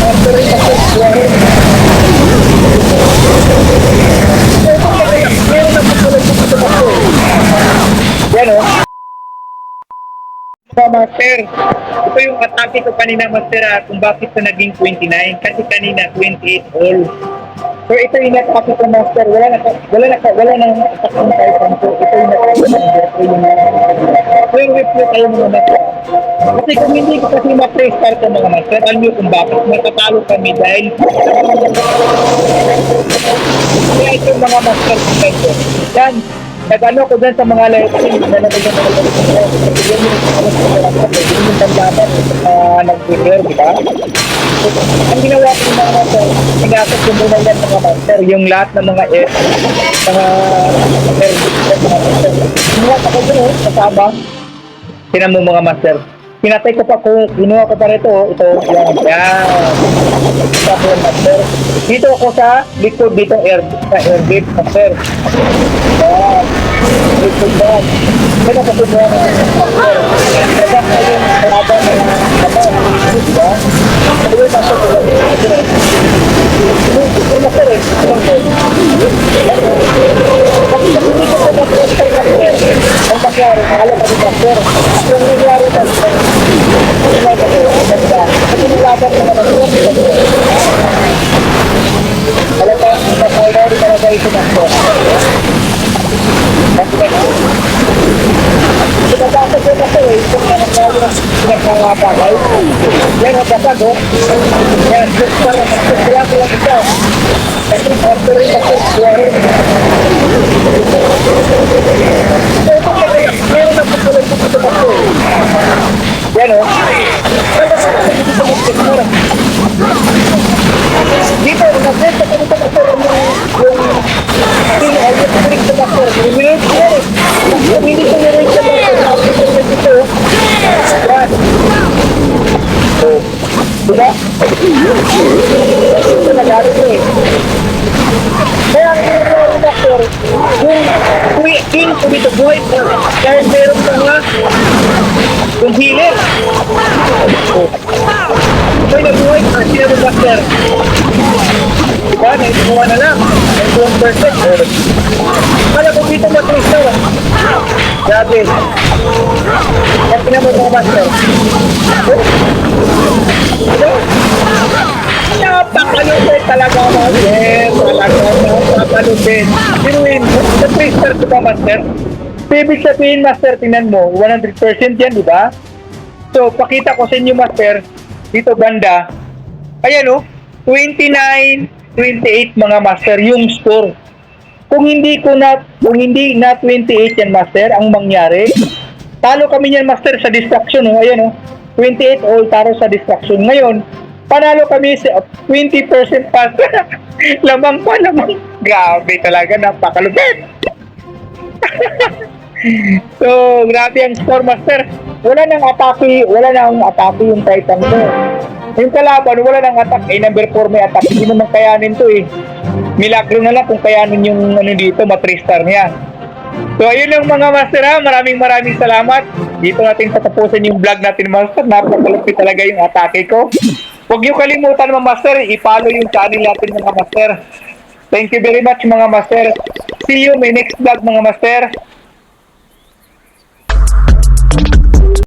After it, after it, meron na pagkulay ko sa master. Yan o. Master, ito yung atake ko kanina, master, kung bakit ito naging 29. Kasi kanina 28 all. So ito yung atake ko, master. Wala nang attack ng Titan ko. Ito yung atake ko, master. So yung replay tayo mga master. Kasi kung hindi ko kasi ma-pre-start ko mga master, alam nyo kung bakit matatalo kami dahil kaya ito mga master ko. Yan. Nag-ano ko dyan sa mga live stream na nabigyan ko ng nag-prepare, di ba? Ang ginawa ko ng mga master, pinasok ko muna yan mga master, yung lahat ng mga master. Ginawa ko dyan, kasama. Tinan mo mga master. Pinatay ko pa kung kinuha ko pa rito, ito, yan. Tapos yung master. Dito ako sa likod dito, airbit, master. Yan. Likod ba? Kaya napasubuhan ng master. Kaya na yung sarada ng kapal. Diba? Kaya yung master ko lang. Ito master eh. Kasi hindi ko sa master master. Ang masyari, alam ko yung master. Yung nangyari na kasi nilaban naman ang buwan. Alam mo, napalari talaga ito ng buwan. Pinabasa ko na ito eh, kung nangyari na pinagkakapagay. Yan ang basag oh. Yan, just para magkakaya ko lang ito. Kasi after rin ako, buwahin. So ito kaya, meron na pagkulay ko ito ako. Yan o. Dito, nag-rest ako dito master yung electric sa master. Luminit ko yan eh. Luminit ko yung rate sa master. Dito. Yan. So, diba? Ito nag-arit ko eh. Kaya ang ginagawa ng master, yung king ko dito buhay ko. Dahil meron mga yung healer. May nabuhay ka siya ng master. Diba? Naikuha na lang. 91%. Kala ko dito master. Grabe. Yan pinamot mga master. Napakalupit talaga master. Talaga napakalupit. Sinuin, sa 3-star ko ba master? Ibig sabihin master, tingnan mo, 100% yan, di ba? So, pakita ko sa inyo master, dito banda, ayan o, 29, 28 mga master, yung score. Kung hindi na 28 yan master, ang mangyari, talo kami yan master sa distraction o, ayan o, 28 all taro sa distraction. Ngayon, panalo kami sa 20% pa. Lamang pa naman. Grabe talaga, napakalupit. So, grabe ang score master. Wala nang atake yung Titan ko. Yung kalaban, wala nang attack. Number 4 may attack. Hindi naman kayanin to eh. Milagro na lang kung kayanin yung dito, ma-3-star niya. So, ayun lang mga master ha. Maraming salamat. Dito natin tatapusin yung vlog natin master. Napakalupit talaga yung atake ko. Huwag niyo kalimutan mga master, i-follow yung channel natin mga master. Thank you very much mga master. See you may next vlog mga master.